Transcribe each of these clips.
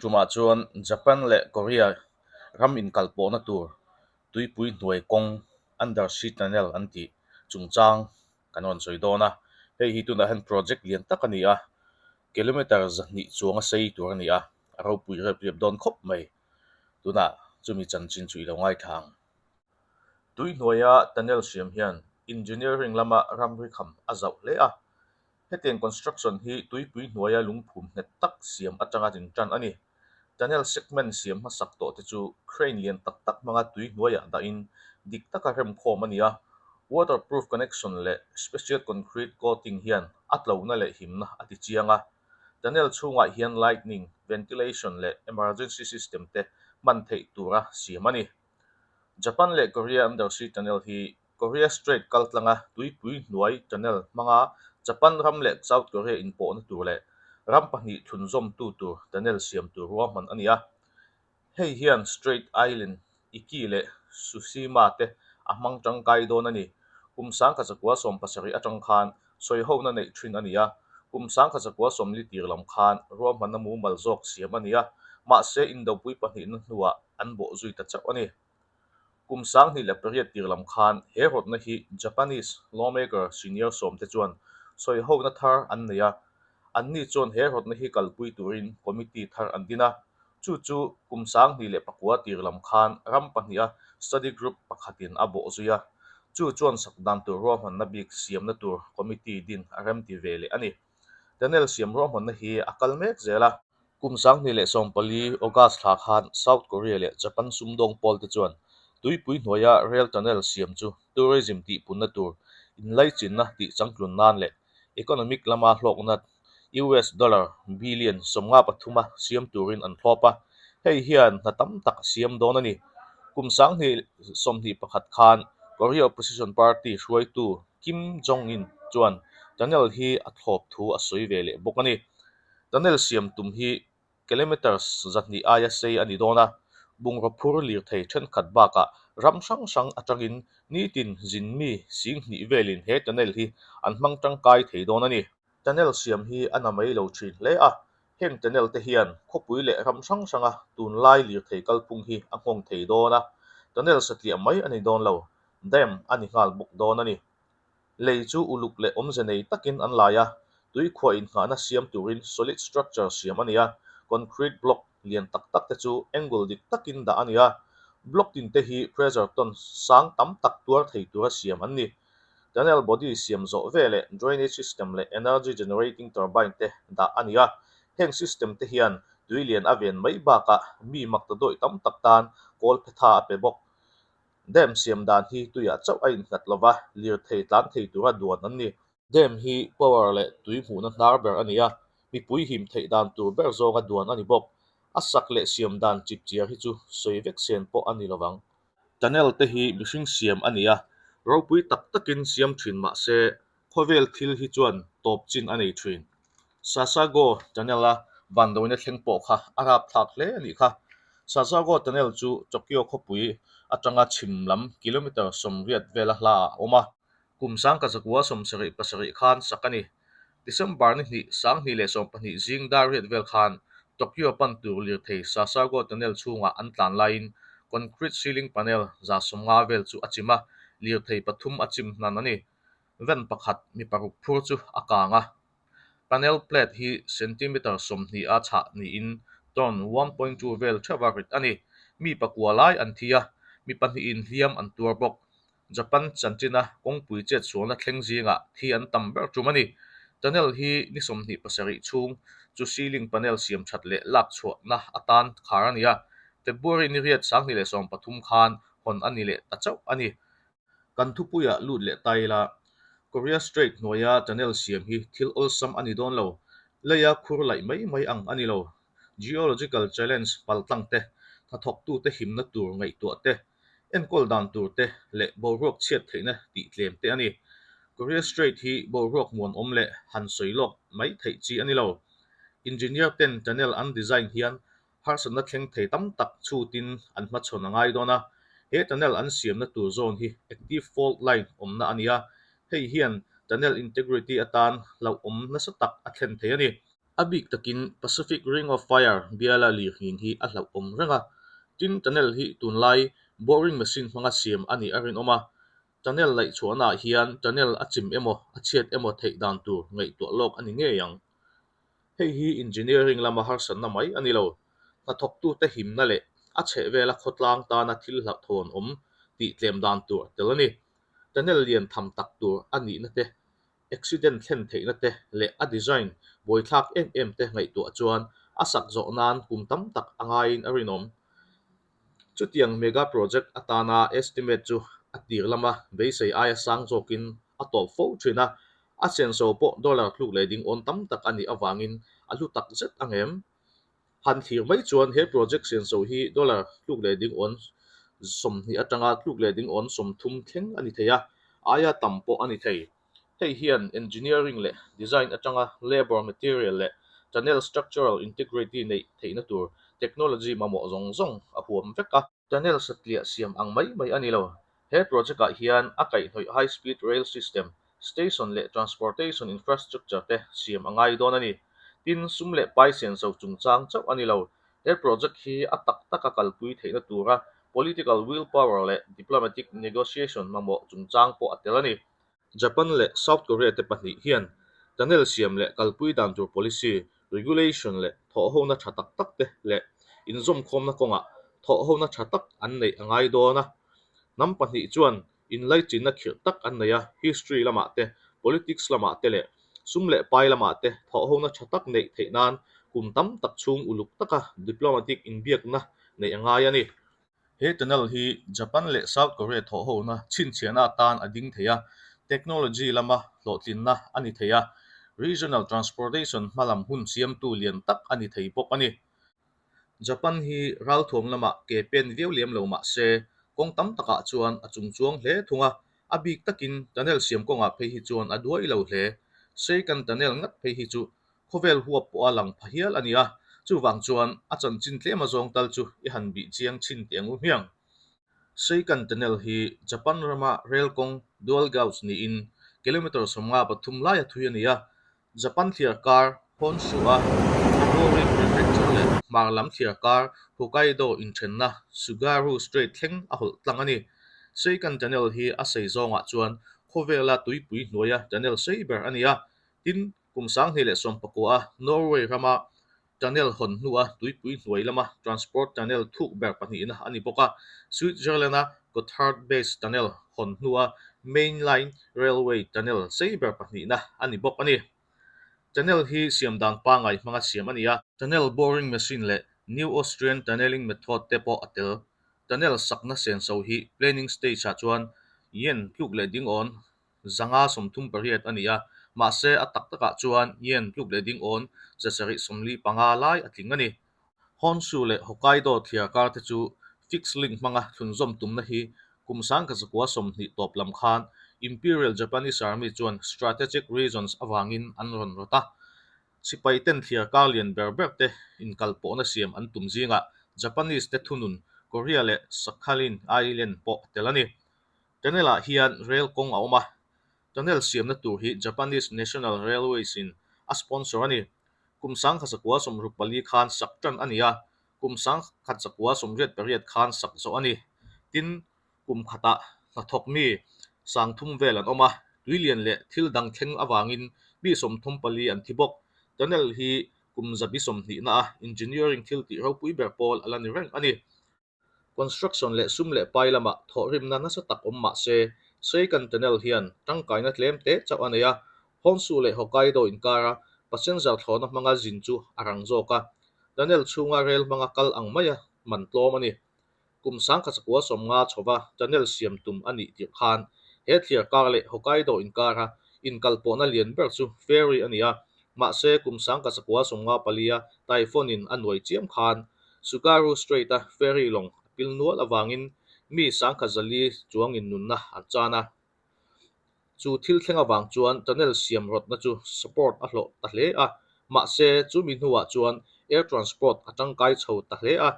chuma chuan Japan le Korea ram inkalpawhna tur tuipui hnuai kawng undersea tunnel an tih chungchang kan on sawi dawna hei hi tunah hian project lian tak ani a kilometer zahnih chuanga sei tur ani a ropui rep dawn khawp mai tunah chumi chanchin chui lo ngai thang tui hnuaia tunnel siam hian engineering lama ramri kham a zauh hle a hetiang construction hi tuipui hnuaia lungphum hnet tak siam atanga tin tan ani tunnel segment siam ma sak to te chu crane lian tak tak manga tui hnuaia da in dik taka rem khom ania waterproof connection le special concrete coating hian atlona le himna ati chianga tunnel chunga hian lightning ventilation le emergency system te man thei tura siam ani Japan le Korea undersea tunnel hi Korea Strait kaltlanga tuipui hnuai tunnel manga Japan ram le South Korea in po na tur le ram pahnih thunzom tu tur tunnel siam tur ruam man ania hei hian Strait Island iki le Tsushima te ahmang tangkai don ani kumsang khachakwa som pasari atang khan soiho na nei thin ania kumsang khachakwa som li tirlam khan ruam man na mu maljok siam ania ma se indo pui pahnih na hnuwa an bo zui ta chau ani kumsang ni le period tirlam khan he rot na hi Japanese lawmaker senior som te chuan soiho na thar an neya an ni chuan he rot na hi kalpui turin committee thar an dina chu kumsang ni le pakwa tirlam khan ram pahnia study group pakhatin abo zuya chuan sakdan tur ro man na bik siam na tur committee din aram ti vele ani tunnel siam ro man na hi akal mek zela kumsang ni le sompali ogas thla khan South Korea le Japan sumdong pol te chuan tuipui hnuaia rail tunnel siam chu tourism ti punna tur in lai chinna ti changtlun nan le economic lama hlokna US dollar billion somnga pathuma siam turin an thlopa hei hian na tam tak siam don ani kumsang ni somni pakhat khan Korea opposition party hruai tu Kim Jong Un chuan tunnel hi a thlop thu a soi vele bokani tunnel siam tum hi kilometers zatni aya sei ani dona bungra phur lir thei then khat baka ram sang sang atangin nitin zinmi sing ni velin he tunnel hi an hmang tangkai thei don ani tunnel siam hi anamai lo thin hle a heng tunnel te hian khopui le ram sang sanga tun lai lir thei kalpung hi a ngong thei dona tunnel satli mai ani don lo dam ani ngal buk don ani lei chu uluk le omzenei takin an laia tui khwa in nga na siam turin solid structure siam ania concrete block lian tak tak te chu angle dik takin da ania block tin te hi pressure ton sang tam tak tuar thei tura siam an ni tunnel body siam zo vele drainage system le energy generating turbine te da ania heng system te hian tui lian aven mai baka mi makta doi tam tak tan kol phetha pe bok dem siam dan hi tuya chau ai nat lova lir thei tlan thei tura duan an ni dem hi power le tui mu na nar ber ania mi pui him thei dan tur ber zonga duan ani bok asak le siam dan chip chia hi chu soivek sen po ani lowang tunnel te hi mihring siam ania ropui tak takin siam thin ma se khovel thil hi chuan top chin ani thin sasago tunnela bandoina thlengpo kha arap thak hle ani kha sasago tunnel chu Tokyo khopui atanga chimlam kilometer somriat vela hla oma kumsang ka zakwa somsari pasari khan sakani December ni sang ni le som pani jing dariat vel khan Tokyo pan tur lir thei sasago tunnel chunga an tlan line concrete ceiling panel za somnga vel chu achima lir thei pathum achim nan ani ven pakhat mi paruk phur chu akanga panel plate hi centimeter somni a cha ni in ton 1.2 vel thawakrit ani mi pakwalai an thia mi pani in hliam an tur bok Japan chanchina kongpui chet suana thlengzinga thi an tamber tumani tunnel hi ni somni pasari chung chu ceiling panel siam that le lak chho na atan kharania February ni riat sang ni le som pathum khan hon ani le tachau ani kan thupuya lut le taila Korea Strait hnuaia tunnel siam hi thil olsam ani don lo leia khur lai mai ang ani lo geological challenge paltlang te thok tu te himna tur ngai tu te enkol dan tur te le borok chiat theina ti tlem te ani Korea Strait hi borok mon omle han soilok mai thei chi ani lo engineer ten tunnel an design hian harsan na thleng thei tam tak chutin an ma chhon angai dona he tunnel an siam na tur zone hi active fault line omna ania hei hian tunnel integrity atan lo om na sa tak a thlen thei ani abik takin Pacific Ring of Fire biala li hin hi a hlau om renga tin tunnel hi tunlai boring machine hmanga siam ani arin oma tunnel lai chuana hian tunnel achim emo achiat emo thei dan tur ngei to lok ani nge yang hei hi engineering lama har san na mai ani lo na thok tu te him na le a che vela khotlang ta na thil hla thon ti tlem dan tur telani tunnel lian tham tak tur ani na te accident thlen thei na te le a design boi thak em te ngai to chuan a sak zo nan kum tam tak angain arinom chutiang mega project atana estimate chu atir lama beisei aya sang zokin atop fo thina a chen so po dollar thluk le ding on tam tak ani awangin alu tak zet angem han thir mai chuan he project chen so hi dollar thluk le ding on som hi atanga thluk le ding on som thum thleng ani theya aya tampo ani thei hei hian engineering le design atanga labor material le channel structural integrity nei theina tur technology mamo zong zong a huam veka tunnel satlia siam ang mai ani lo he project a hian a kai hnoi high speed rail system station le transportation infrastructure te siam angai don ani tin sum le pai sen so chung chang chau ani lo he project hi a tak taka kalpui theina tura political willpower le diplomatic negotiation mamo chung chang po atelani Japan le South Korea te pahnih hian tunnel siam le kalpui dan tur policy regulation le tho ho na thatak tak te le inzom khom na konga tho ho na thatak an nei angai do na nam pahnih chuan in lai chin na khir tak an neya history lama te politics lama te le sum le pai lama te tho ho na thatak nei theinan kum tam tak chung uluk taka diplomatic in biak na nei angai ani he tunnel hi Japan le South Korea tho ho na chin chiana tan ading theya technology lama hlotlin na ani theya regional transportation malam hun siam tu lian tak ani thei pok ani Japan hi ral thom lama ke pen viau liam lo ma se kong tam taka chuan a chung chuang hle thunga abik takin tunnel siam konga phei hi chuan a duai lo hle sei kan tunnel ngat phei hi chu khovel huap po alang phahial ania chu wang chuan a chan chin tlema zong tal chu i han bi chiang chin tiang u hiang Seikan tunnel hi Japan rama rail kong dual gauge ni in kilometer somnga pathum lai athui ania Japan thiar kar Honshu a Mori prefecture le Marlam thiar kar Hokkaido in thenna Sugaru Strait thleng a hol tlang ani Seikan tunnel hi a sei zonga chuan khovela tuipui hnuaia tunnel seiber ania tin kumsang hi le sompakua Norway rama tunnel hon hnua tuipui hnuai lama transport tunnel thuk ber pahnih na ani boka Switzerland a Gotthard base tunnel hon hnua mainline railway tunnel seiber pahnih na ani bok ani tunnel hi siam dang pa ngai hmanga siam ania tunnel boring machine le new Austrian tunneling method te po atel tunnel sakna sen so hi planning stage a chuan yen tluk le ding on zanga somthum pariat ania ma se atak taka chuan yen tluk le ding on zasari somli panga lai atling ani Honshu le Hokkaido thiarkar te chu fixed link manga thunzom tumna hi kumsang ka zakwa somni top lam khan Imperial Japanese Army chuan strategic reasons awangin anron rota sipai ten thiarkar lian berber te inkalpawhna siam an tumzinga Japanese te thunun Korea le Sakhalin Island po telani tenela hian rail kong a awma tunnel siam na tur hi Japanese National Railways in a sponsor ani kumsang khasakwa somruk pali khan saktan ania kumsang khatsakwa somriat pariat khan sakzo ani tin kum khata na thokmi sangthum vel an oma tuilian le thil dang thleng awangin bi somthum pali an thibok tunnel hi kumzabi somni na engineering thil ti ro pui ber pol alani reng ani construction le sum le pai lama thorim na na sa tak omma se kan tunnel hian tangkai na tlem te chaw ania Honshu le Hokkaido in kara passenger thlona manga zin chu arang zoka tunnel chunga rail manga kal ang maya man tlom ani kumsang khachakwa somnga chowa tunnel siam tum ani ti khan he thliar kar le Hokkaido in kara in kalpawhna lian ber chu ferry ania ma se kumsang khachakwa somnga palia typhoon in anwai chiam khan Sugaru Strait a ferry long pilnual awangin mi sangkhazali chuangin nunna achana chu thil thlenga wang chuan tunnel siam rot na chu support a hlo ta hle a ma se chu mi hnuwa chuan air transport atangkai chho ta hle a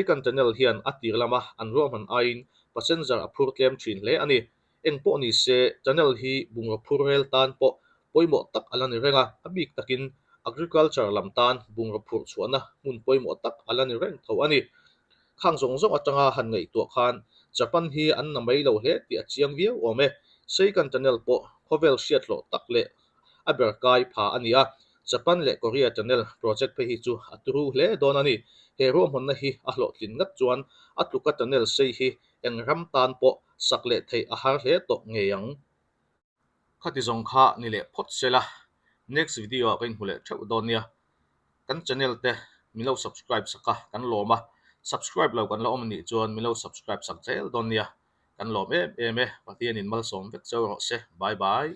kan tunnel hian atir lama an ro man ain passenger a phur tlem thin hle ani engpo ni se tunnel hi bunga phur rel tan po poimo tak alani renga abik takin agriculture lamtan bungra phur chuana mun poimo tak alani reng tho ani khang zong zong atanga han ngei to khan japan hi an na mai lo hle ti achiang viau ome second channel po khovel siat lo takle aberkai pha ania japan le korea channel project pe hi chu aturu hle don ani he ro mon na hi a hlo tin ngat chuan atuka channel sei hi engram tan po sakle thei a har hle to ngeyang khati zong kha ni le phot sela next video kan hule thau don nia kan channel te milo subscribe saka kan loma subscribe lo kan lo om ni chuan milo subscribe sak chel don nia kan lom em em e pathian in mal som vek chaw ro se bye bye